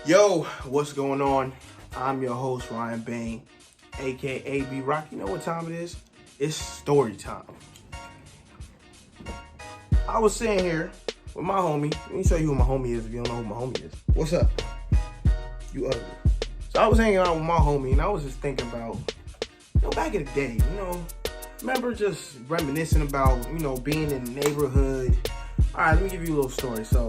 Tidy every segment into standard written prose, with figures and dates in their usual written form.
Yo, what's going on? I'm your host, Ryan Bayne, aka B Rock. You know what time it is? It's story time. I was sitting here with my homie. Let me tell you who my homie is if you don't know who my homie is. What's up? You ugly. So I was hanging out with my homie and I was just thinking about, back in the day, remember just reminiscing about, being in the neighborhood. All right, let me give you a little story. So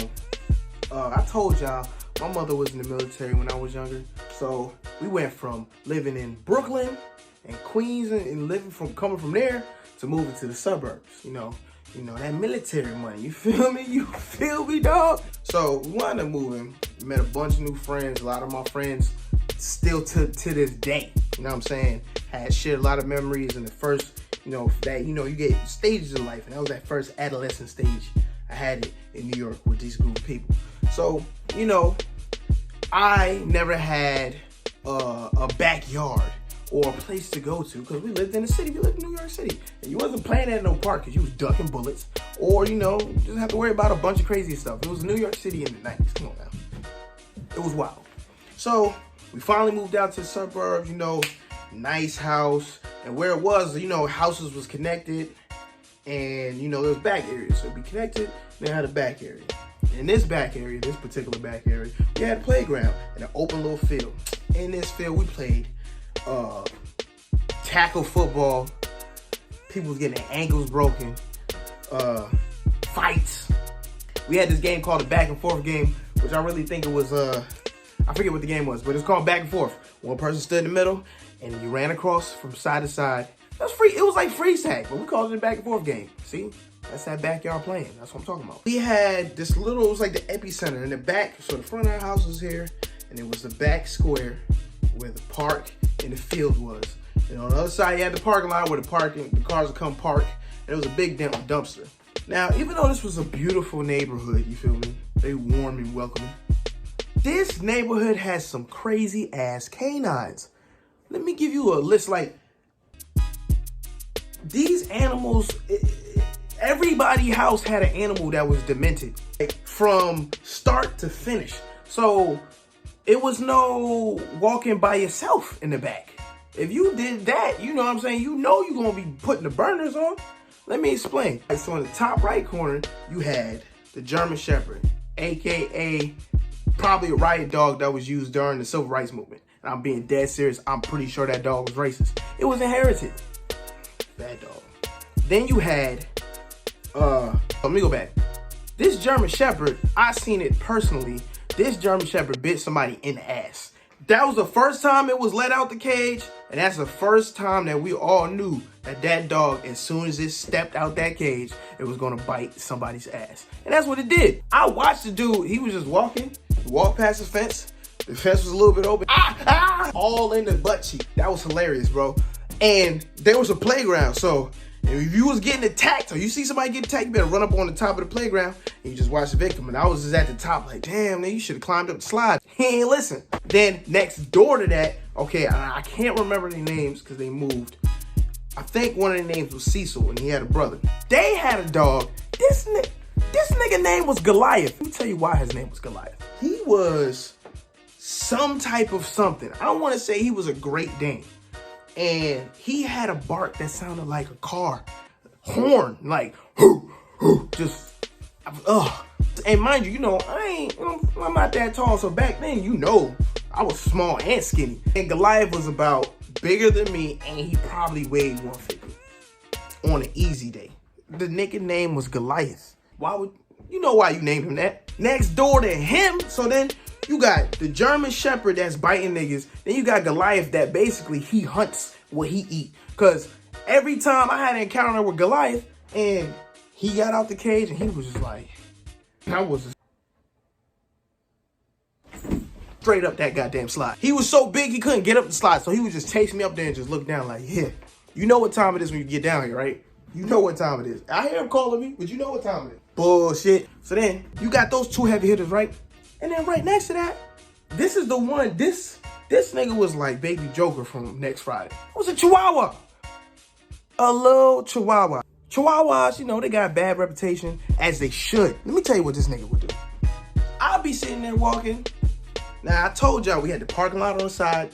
I told y'all, my mother was in the military when I was younger, so we went from living in Brooklyn and Queens and coming from there to moving to the suburbs. That military money. You feel me? You feel me, dog? So we wound up moving. Met a bunch of new friends. A lot of my friends still to this day. You know what I'm saying? Had shared a lot of memories in the first, you get stages of life, and that was that first adolescent stage. I had it in New York with these group of people. So, I never had a backyard or a place to go to because we lived in the city. We lived in New York City. And you wasn't playing at no park because you was ducking bullets or, you didn't have to worry about a bunch of crazy stuff. It was New York City in the 90s. Come on now. It was wild. So, we finally moved out to the suburbs, nice house. And where it was, houses was connected. And, there was back areas. So it'd be connected, then had a back area. In this particular back area, we had a playground and an open little field. In this field, we played tackle football. People was getting their ankles broken. Fights. We had this game called the back and forth game, which I really think it was, I forget what the game was, but it's called back and forth. One person stood in the middle and you ran across from side to side. That's free. It was like freeze tag, but we called it a back and forth game. See? That's that backyard playing. That's what I'm talking about. We had this little, it was like the epicenter in the back. So the front of our house was here, and it was the back square where the park and the field was. And on the other side, you had the parking lot where the cars would come park, and it was a big dumpster. Now, even though this was a beautiful neighborhood, you feel me? They warm and welcoming. This neighborhood has some crazy ass canines. Let me give you a list. Like, these animals, everybody's house had an animal that was demented, like, from start to finish. So it was no walking by yourself in the back. If you did that, you know what I'm saying? You're going to be putting the burners on. Let me explain. So in the top right corner, you had the German Shepherd, AKA probably a riot dog that was used during the Civil Rights Movement. And I'm being dead serious. I'm pretty sure that dog was racist. It was inherited. Bad dog. Then you had, let me go back. This German Shepherd, I seen it personally. This German Shepherd bit somebody in the ass. That was the first time it was let out the cage. And that's the first time that we all knew that dog, as soon as it stepped out that cage, it was going to bite somebody's ass. And that's what it did. I watched the dude. He was just walking. He walked past the fence. The fence was a little bit open. All in the butt cheek. That was hilarious, bro. And there was a playground. So if you was getting attacked or you see somebody get attacked, you better run up on the top of the playground and you just watch the victim. And I was just at the top like, damn, man, you should have climbed up the slide. He ain't listen. Then next door to that, okay, I can't remember the names because they moved. I think one of the names was Cecil and he had a brother. They had a dog. This nigga name was Goliath. Let me tell you why his name was Goliath. He was some type of something. I don't want to say he was a Great Dane. And he had a bark that sounded like a car horn, like hoo, hoo, just And mind you, I'm not that tall, so back then, I was small and skinny. And Goliath was about bigger than me, and he probably weighed 150 on an easy day. The nigga name was Goliath. Why you named him that? Next door to him, so then you got the German Shepherd that's biting niggas. Then you got Goliath that basically he hunts what he eat. Because every time I had an encounter with Goliath and he got out the cage and he was just like, I was just straight up that goddamn slide. He was so big he couldn't get up the slide. So he would just chase me up there and just look down like, yeah. You know what time it is when you get down here, right? You know what time it is. I hear him calling me, but you know what time it is. Bullshit. So then you got those two heavy hitters, right? And then right next to that, this is the one, this nigga was like Baby Joker from Next Friday. It was a Chihuahua. A little Chihuahua. Chihuahuas, they got a bad reputation, as they should. Let me tell you what this nigga would do. I'll be sitting there walking. Now, I told y'all we had the parking lot on the side,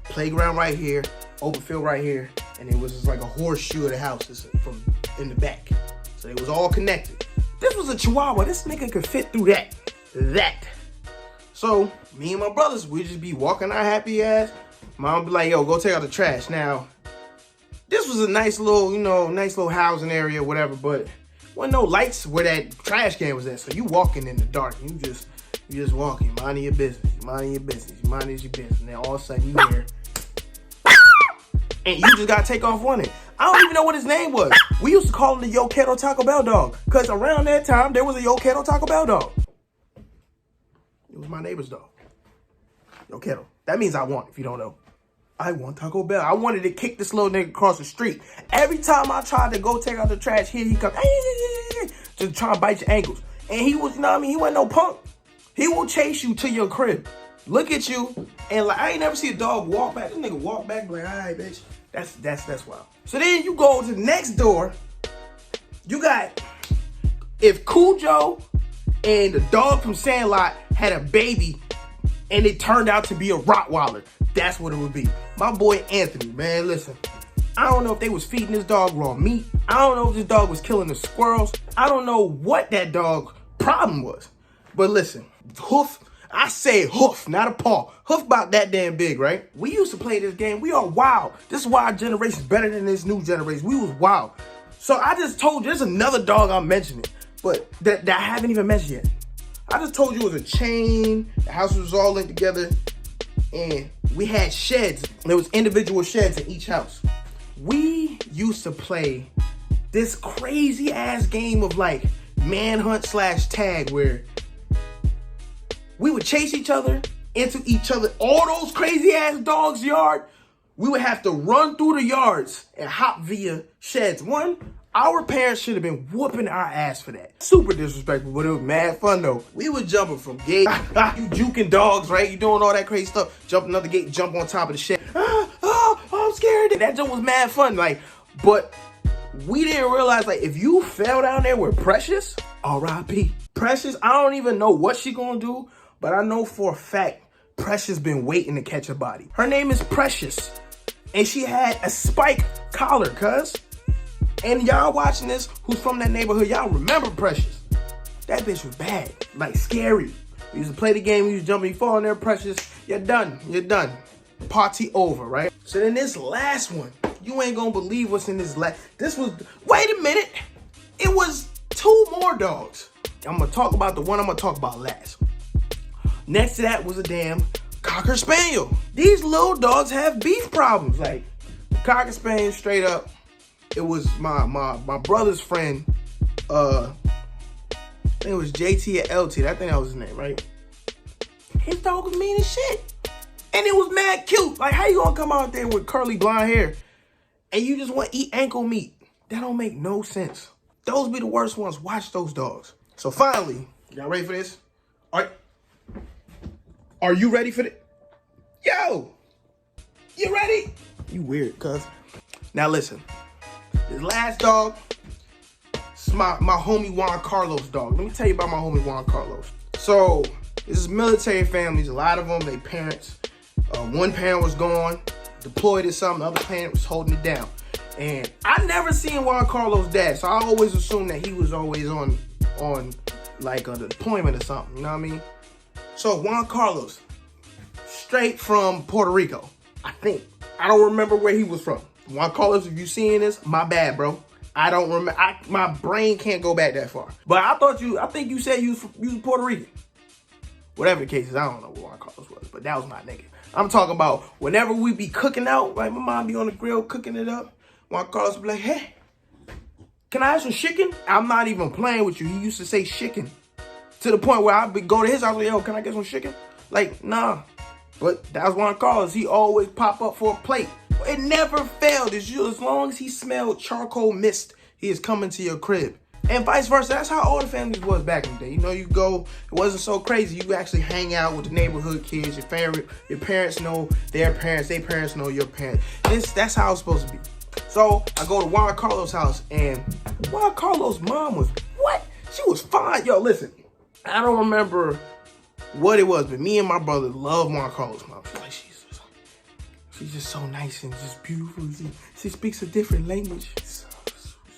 playground right here, open field right here, and it was just like a horseshoe of the houses from in the back. So it was all connected. This was a Chihuahua. This nigga could fit through that. So me and my brothers, we'd just be walking our happy ass. Mom would be like, yo, go take out the trash. Now, this was a nice little, nice little housing area, whatever, but wasn't no lights where that trash can was at. So you walking in the dark. You just walking, minding your business. You minding your business. You minding your business. And then all of a sudden you hear, and you just gotta take off running. I don't even know what his name was. We used to call him the Yo Quiero Taco Bell dog, because around that time, there was a Yo Quiero Taco Bell dog. It was my neighbor's dog. Yo Quiero. That means I want, if you don't know. I want Taco Bell. I wanted to kick this little nigga across the street. Every time I tried to go take out the trash, here he comes, to try and bite your ankles. And he was, he wasn't no punk. He will chase you to your crib, look at you, and like, I ain't never see a dog walk back. This nigga walk back like, all right, bitch. That's wild. So then you go to the next door. You got, if Cujo and the dog from Sandlot had a baby and it turned out to be a Rottweiler, that's what it would be. My boy Anthony, man, listen. I don't know if they was feeding this dog raw meat. I don't know if this dog was killing the squirrels. I don't know what that dog's problem was. But listen, Hoof, I say Hoof, not a paw. Hoof about that damn big, right? We used to play this game. We are wild. This is why our generation is better than this new generation. We was wild. So I just told you, there's another dog I'm mentioning, but that I haven't even mentioned yet. I just told you it was a chain. The house was all linked together, and we had sheds. There was individual sheds in each house. We used to play this crazy ass game of like manhunt / tag, where we would chase each other into each other. All those crazy ass dogs' yard, we would have to run through the yards and hop via sheds. Our parents should have been whooping our ass for that. Super disrespectful, but it was mad fun though. We were jumping from gate, you juking dogs, right? You doing all that crazy stuff. Jump another gate, jump on top of the shed. I'm scared. That jump was mad fun, like, but we didn't realize, like, if you fell down there with Precious, R.I.P. Precious, I don't even know what she gonna do, but I know for a fact Precious been waiting to catch a body. Her name is Precious, and she had a spike collar, cuz. And y'all watching this, who's from that neighborhood, y'all remember Precious. That bitch was bad, like scary. We used to play the game, we used to jump, you fall in there, Precious, you're done. Party over, right? So then this last one, you ain't gonna believe what's in this last, wait a minute. It was 2 more dogs. I'm gonna talk about the one I'm gonna talk about last. Next to that was a damn Cocker Spaniel. These little dogs have beef problems. Like, Cocker Spaniel, straight up, it was my brother's friend, I think it was JT or LT, I think that was his name, right? His dog was mean as shit. And it was mad cute. Like, how you gonna come out there with curly blonde hair and you just want to eat ankle meat? That don't make no sense. Those be the worst ones. Watch those dogs. So finally, y'all ready for this? Are you ready for it? Yo, you ready? You weird, cuz. Now listen, this last dog, it's my homie Juan Carlos dog. Let me tell you about my homie Juan Carlos. So this is military families, a lot of them, they parents. One parent was gone, deployed or something, the other parent was holding it down. And I never seen Juan Carlos' dad, so I always assumed that he was always on like a deployment or something, you know what I mean? So Juan Carlos, straight from Puerto Rico, I think. I don't remember where he was from. Juan Carlos, if you seeing this, my bad, bro. I don't remember. My brain can't go back that far. But I think you said you was Puerto Rican. Whatever the case is, I don't know what Juan Carlos was, but that was my nigga. I'm talking about whenever we be cooking out, like my mom be on the grill cooking it up, Juan Carlos be like, hey, can I have some chicken? I'm not even playing with you. He used to say chicken. To the point where I would go to his house, like, yo, can I get some chicken? Like, nah. But that was Juan Carlos. He always pop up for a plate. It never failed. As long as he smelled charcoal mist, he is coming to your crib. And vice versa. That's how all the families was back in the day. You know, you go, it wasn't so crazy. You actually hang out with the neighborhood kids. Your parents know their parents know your parents. That's how it's supposed to be. So I go to Juan Carlos' house, and Juan Carlos' mom was, what? She was fine. Yo, listen, I don't remember what it was, but me and my brother love Juan Carlos' mom. Like, she's just so nice and just beautiful. She speaks a different language.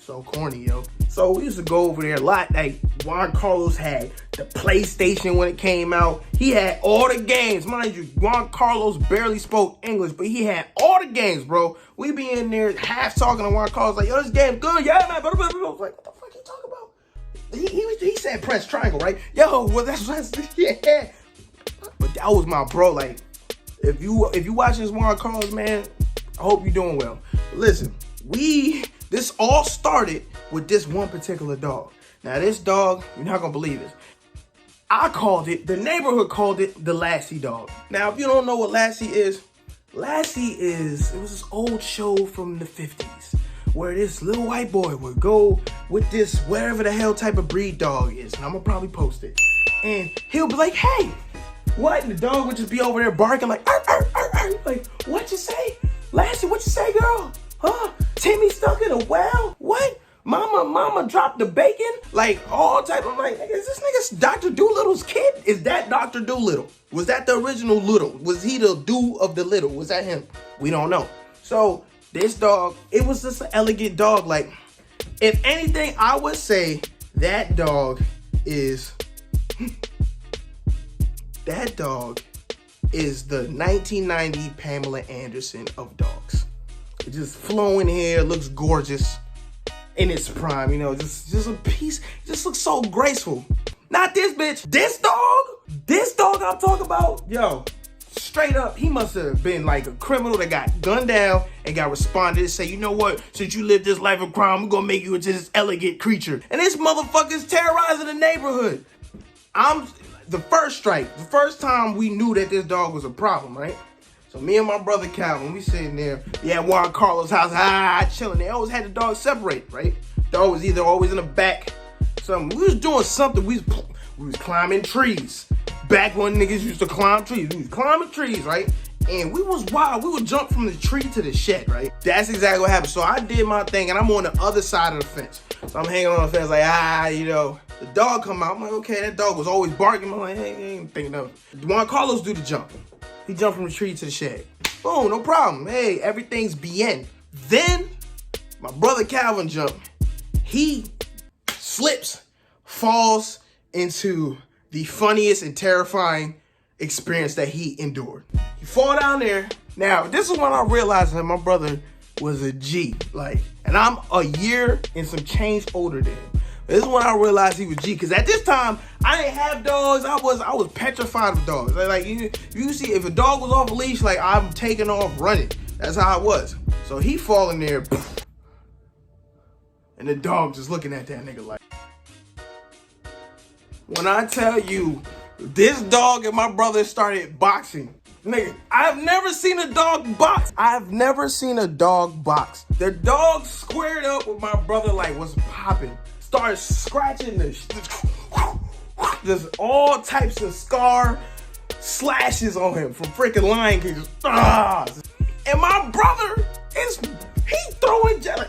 So corny, yo. So we used to go over there a lot. Like, Juan Carlos had the PlayStation when it came out. He had all the games. Mind you, Juan Carlos barely spoke English, but he had all the games, bro. We be in there half talking to Juan Carlos, like, yo, this game's good. Yeah, man. I was like, what the fuck you talking about? He said press triangle, right? Yo, well, that's yeah. But that was my bro. Like, if you watching this Juan Carlos, man, I hope you're doing well. But listen, this all started with this one particular dog. Now, this dog, you're not gonna believe this. The neighborhood called it the Lassie dog. Now, if you don't know what Lassie is, it was this old show from the 50s where this little white boy would go with this whatever the hell type of breed dog is, and I'm gonna probably post it. And he'll be like, hey, what? And the dog would just be over there barking like, arr, arr, arr, arr. Like, what you say? Lassie, what you say, girl? Huh? Timmy stuck in a well? What? Mama dropped the bacon? Like, all type of, like, is this nigga Dr. Doolittle's kid? Is that Dr. Doolittle? Was that the original Little? Was he the do of the little? Was that him? We don't know. So, this dog, it was just an elegant dog. Like, if anything, I would say that dog is the 1990 Pamela Anderson of dogs. It just flowing hair, looks gorgeous in its prime, you know, just a piece, just looks so graceful. Not this bitch, this dog I'm talking about, yo, straight up, he must have been like a criminal that got gunned down and got responded to say, you know what, since you live this life of crime, we're gonna make you into this elegant creature. And this motherfucker's terrorizing the neighborhood. The first time we knew that this dog was a problem, right? So me and my brother Calvin, we sitting there, at Juan Carlos' house, chilling. They always had the dog separate, right? Dog was either always in the back, something. We was doing something. We was climbing trees. Back when niggas used to climb trees. We was climbing trees, right? And we was wild. We would jump from the tree to the shed, right? That's exactly what happened. So I did my thing, and I'm on the other side of the fence. So I'm hanging on the fence like, you know. The dog come out. I'm like, okay, that dog was always barking. I'm like, hey, I ain't thinking of it. Juan Carlos do the jump. He jumped from the tree to the shed. Boom, no problem. Hey, everything's bien. Then, my brother Calvin jumped. He slips, falls into the funniest and terrifying experience that he endured. He fall down there. Now, this is when I realized that my brother was a G. Like, and I'm a year and some change older than him. This is when I realized he was G, because at this time, I didn't have dogs. I was petrified of dogs. Like you see, if a dog was off a leash, like, I'm taking off running. That's how it was. So he fall in there, and the dog just looking at that nigga like. When I tell you, this dog and my brother started boxing. Nigga, I've never seen a dog box. The dog squared up with my brother like, what's popping? Started scratching just all types of scar slashes on him from freaking Lion King. And my brother he throwing jelly.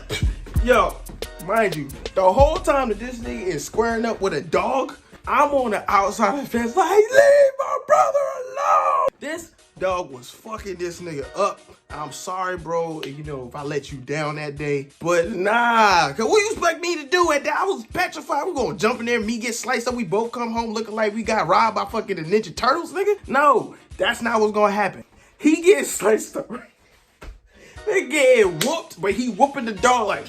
Yo, mind you, the whole time that this nigga is squaring up with a dog, I'm on the outside of the fence like, leave my brother alone. This dog was fucking this nigga up. I'm sorry, bro, you know, if I let you down that day. But nah, cause what you expect me to do at that? I was petrified. We gonna jump in there, me get sliced up, we both come home looking like we got robbed by fucking the Ninja Turtles, nigga? No, that's not what's gonna happen. He gets sliced up. They getting whooped, but he whooping the dog like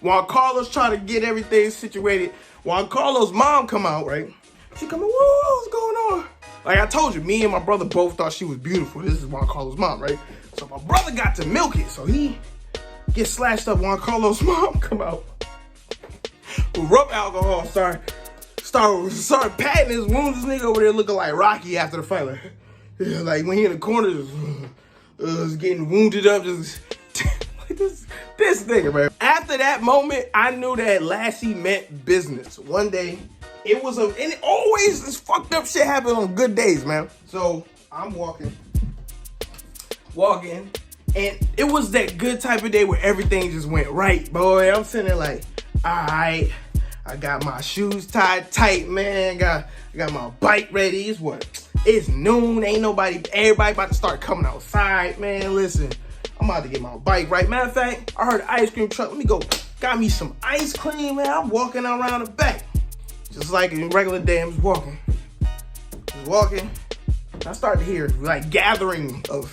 while Carlos trying to get everything situated. While Carlos' mom come out, right? She come in, whoa, what's going on? Like I told you, me and my brother both thought she was beautiful. This is Juan Carlos' mom, right? So my brother got to milk it. So he gets slashed up. Juan Carlos' mom come out. Rub alcohol, start patting his wounds. This nigga over there looking like Rocky after the fight. Like when he in the corner, just getting wounded up. Just like this nigga, man. After that moment, I knew that Lassie meant business. One day, and it always this fucked up shit happen on good days, man. So I'm walking, and it was that good type of day where everything just went right, boy. I'm sitting there like, all right, I got my shoes tied tight, man. I got my bike ready. It's what? It's noon. Ain't nobody, everybody about to start coming outside, man. Listen, I'm about to get my bike right. Matter of fact, I heard an ice cream truck. Let me go. Got me some ice cream, man. I'm walking around the back. Just like in regular day, I'm just walking. I start to hear like gathering of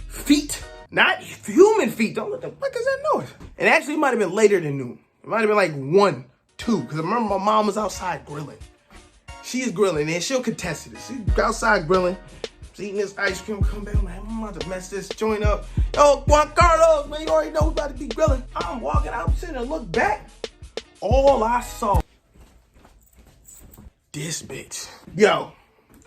feet. Not human feet. Don't what the fuck is that noise? And actually, it might have been later than noon. It might have been like 1, 2. Because I remember my mom was outside grilling. She is grilling, and she'll contest it. She's outside grilling. She's eating this ice cream. Come back, I'm like, I'm about to mess this joint up. Yo, Juan Carlos, man, you already know who's about to be grilling. I'm walking out, sitting and look back. All I saw, this bitch. Yo.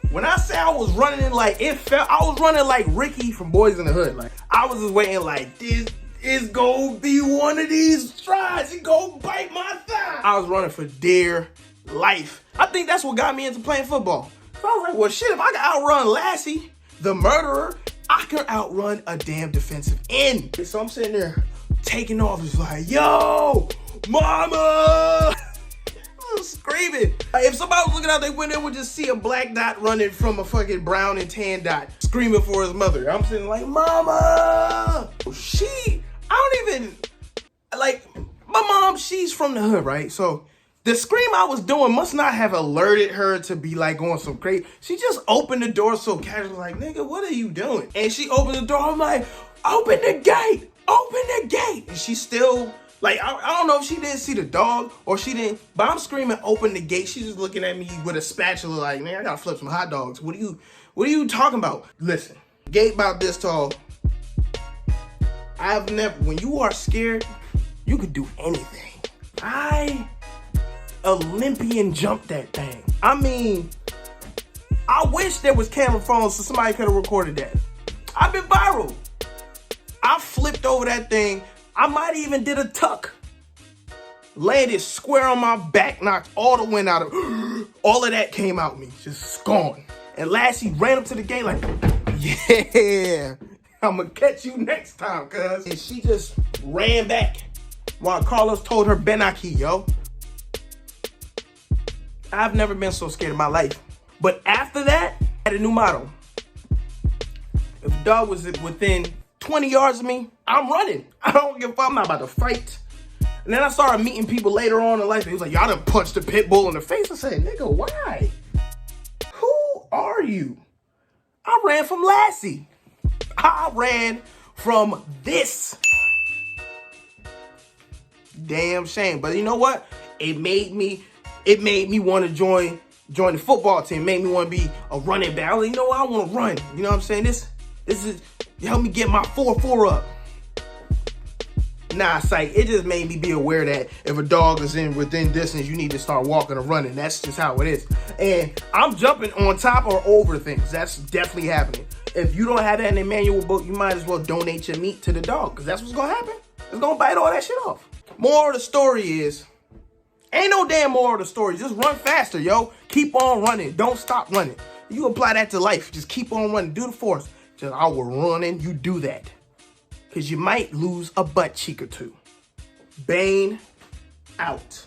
When I say I was running in like, I was running like Ricky from Boys in the Hood. Like, I was just waiting like, this is gonna be one of these strides. He gonna bite my thigh. I was running for dear life. I think that's what got me into playing football. So I was like, well, shit, if I can outrun Lassie, the murderer, I can outrun a damn defensive end. So I'm sitting there taking off. It's like, yo, mama! Screaming. If somebody was looking out their window, would just see a black dot running from a fucking brown and tan dot, screaming for his mother. I'm sitting like, mama! I don't even, like, my mom, she's from the hood, right? So the scream I was doing must not have alerted her to be like going some crazy. She just opened the door so casual, like, nigga, what are you doing? And she opened the door, I'm like, open the gate, open the gate. And she still, like, I don't know if she didn't see the dog or she didn't, but I'm screaming, open the gate. She's just looking at me with a spatula like, man, I gotta flip some hot dogs. What are you talking about? Listen, gate about this tall. When you are scared, you could do anything. I Olympian jumped that thing. I mean, I wish there was camera phones so somebody could have recorded that. I've been viral. I flipped over that thing. I might even did a tuck. Landed square on my back, knocked all the wind out of all of that came out me. Just gone. And Lassie ran up to the gate like, yeah, I'm gonna catch you next time, cuz. And she just ran back while Carlos told her Benaki, yo. I've never been so scared in my life. But after that, I had a new motto. If a dog was within 20 yards of me, I'm running. I don't give a fuck. I'm not about to fight. And then I started meeting people later on in life. He was like, y'all done punched the pit bull in the face. I said, nigga, why? Who are you? I ran from Lassie. I ran from this. Damn shame. But you know what? It made me want to join the football team. It made me want to be a running back. I was like, you know what? I want to run. You know what I'm saying? This is help me get my 4-4 up. Nah, psych. It just made me be aware that if a dog is within distance, you need to start walking or running. That's just how it is. And I'm jumping on top or over things. That's definitely happening. If you don't have that in the manual book, you might as well donate your meat to the dog, because that's what's going to happen. It's going to bite all that shit off. Moral of the story is, ain't no damn moral of the story. Just run faster, yo. Keep on running. Don't stop running. You apply that to life. Just keep on running. Do the force. Just, I will run and you do that. Because you might lose a butt cheek or two. Bayne out.